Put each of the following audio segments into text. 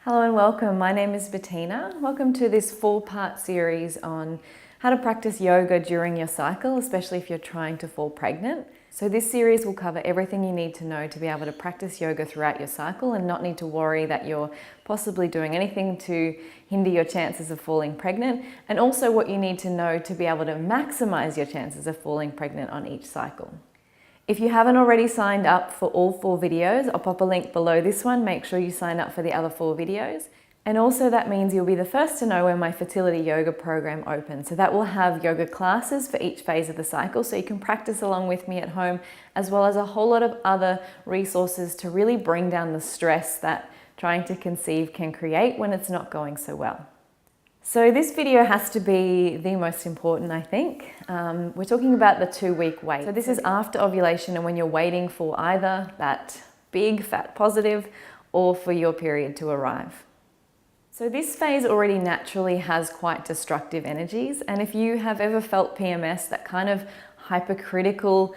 Hello and welcome. My name is Bettina. Welcome to this 4-part series on how to practice yoga during your cycle, especially if you're trying to fall pregnant. So this series will cover everything you need to know to be able to practice yoga throughout your cycle and not need to worry that you're possibly doing anything to hinder your chances of falling pregnant, and also what you need to know to be able to maximize your chances of falling pregnant on each cycle. If you haven't already signed up for all 4 videos, I'll pop a link below this one. Make sure you sign up for the other 4 videos. And also that means you'll be the first to know when my fertility yoga program opens. So that will have yoga classes for each phase of the cycle, so you can practice along with me at home, as well as a whole lot of other resources to really bring down the stress that trying to conceive can create when it's not going so well. So this video has to be the most important, I think. We're talking about the 2-week wait. So this is after ovulation and when you're waiting for either that big fat positive or for your period to arrive. So this phase already naturally has quite destructive energies, and if you have ever felt PMS, that kind of hypercritical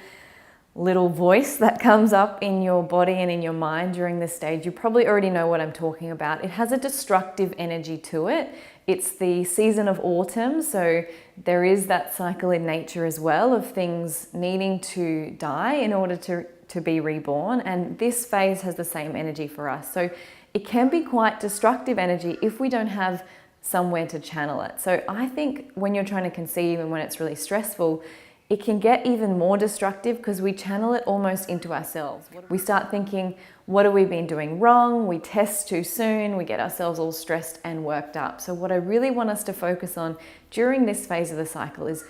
little voice that comes up in your body and in your mind during this stage, you probably already know what I'm talking about. It has a destructive energy to it. It's the season of autumn, so there is that cycle in nature as well of things needing to die in order to be reborn, and this phase has the same energy for us. So it can be quite destructive energy if we don't have somewhere to channel it. So I think when you're trying to conceive and when it's really stressful, it can get even more destructive because we channel it almost into ourselves. We start thinking, what have we been doing wrong? We test too soon, we get ourselves all stressed and worked up. So what I really want us to focus on during this phase of the cycle is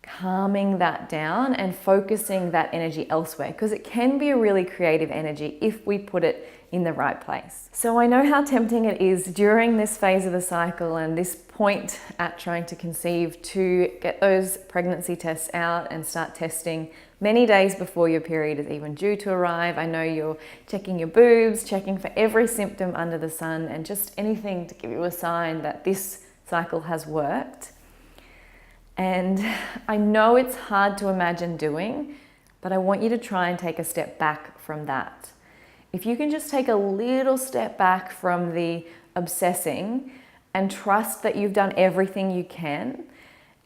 calming that down and focusing that energy elsewhere, because it can be a really creative energy if we put it in the right place. So I know how tempting it is during this phase of the cycle and this point at trying to conceive to get those pregnancy tests out and start testing many days before your period is even due to arrive. I know you're checking your boobs, checking for every symptom under the sun, and just anything to give you a sign that this cycle has worked. And I know it's hard to imagine doing, but I want you to try and take a step back from that. If you can just take a little step back from the obsessing and trust that you've done everything you can,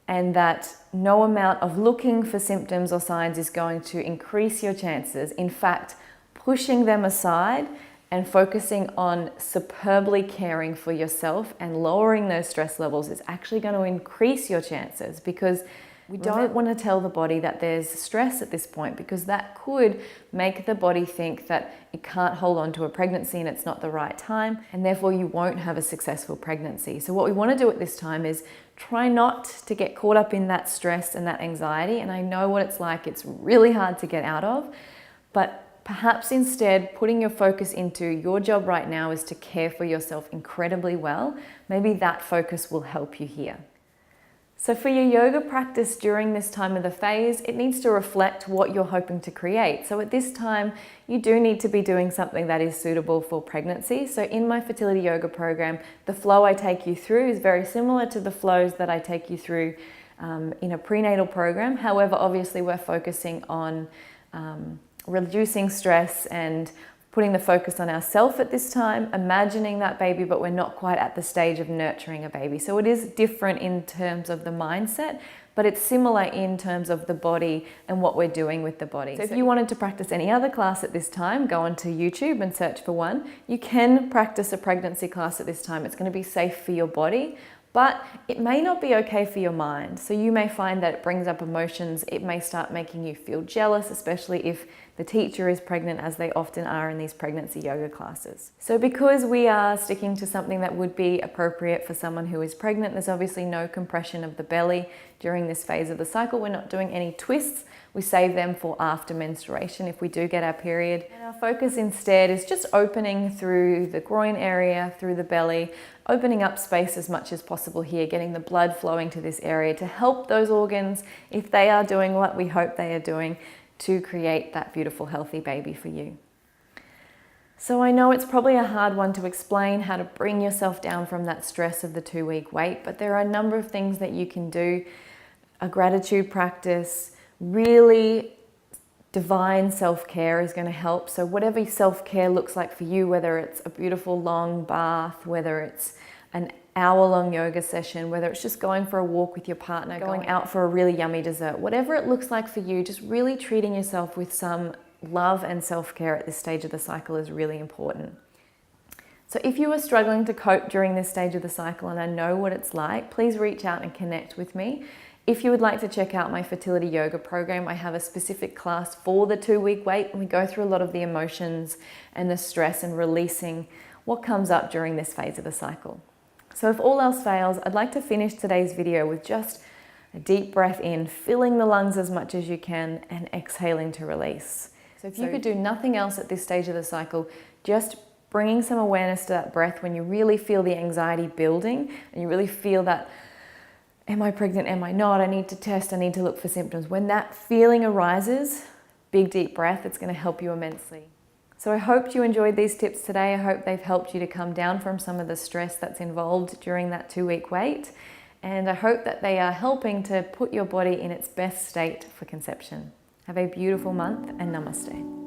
and that no amount of looking for symptoms or signs is going to increase your chances. In fact, pushing them aside and focusing on superbly caring for yourself and lowering those stress levels is actually going to increase your chances, because we don't want to tell the body that there's stress at this point, because that could make the body think that it can't hold on to a pregnancy and it's not the right time, and therefore you won't have a successful pregnancy. So what we want to do at this time is try not to get caught up in that stress and that anxiety. And I know what it's like. It's really hard to get out of, but perhaps instead putting your focus into your job right now is to care for yourself incredibly well. Maybe that focus will help you here. So for your yoga practice during this time of the phase, it needs to reflect what you're hoping to create. So at this time, you do need to be doing something that is suitable for pregnancy. So in my fertility yoga program, the flow I take you through is very similar to the flows that I take you through in a prenatal program. However, obviously we're focusing on reducing stress and putting the focus on ourselves at this time, imagining that baby, but we're not quite at the stage of nurturing a baby. So it is different in terms of the mindset, but it's similar in terms of the body and what we're doing with the body. So if you wanted to practice any other class at this time, go onto YouTube and search for one. You can practice a pregnancy class at this time. It's going to be safe for your body, but it may not be okay for your mind. So you may find that it brings up emotions. It may start making you feel jealous, especially if the teacher is pregnant, as they often are in these pregnancy yoga classes. So because we are sticking to something that would be appropriate for someone who is pregnant, there's obviously no compression of the belly during this phase of the cycle. We're not doing any twists. We save them for after menstruation if we do get our period. And our focus instead is just opening through the groin area, through the belly, opening up space as much as possible here, getting the blood flowing to this area to help those organs, if they are doing what we hope they are doing, to create that beautiful, healthy baby for you. So I know it's probably a hard one to explain, how to bring yourself down from that stress of the 2-week wait, but there are a number of things that you can do. A gratitude practice, really divine self-care is going to help. So whatever self-care looks like for you, whether it's a beautiful long bath, whether it's an hour-long yoga session, whether it's just going for a walk with your partner, going out for a really yummy dessert, whatever it looks like for you, just really treating yourself with some love and self-care at this stage of the cycle is really important. So if you are struggling to cope during this stage of the cycle, and I know what it's like, please reach out and connect with me. If you would like to check out my fertility yoga program, I have a specific class for the 2-week wait, and we go through a lot of the emotions and the stress and releasing what comes up during this phase of the cycle. So if all else fails, I'd like to finish today's video with just a deep breath in, filling the lungs as much as you can, and exhaling to release. So if you could do nothing else at this stage of the cycle, just bringing some awareness to that breath when you really feel the anxiety building and you really feel that, am I pregnant, am I not, I need to test, I need to look for symptoms. When that feeling arises, big deep breath, it's going to help you immensely. So I hope you enjoyed these tips today. I hope they've helped you to come down from some of the stress that's involved during that 2-week wait. And I hope that they are helping to put your body in its best state for conception. Have a beautiful month and namaste.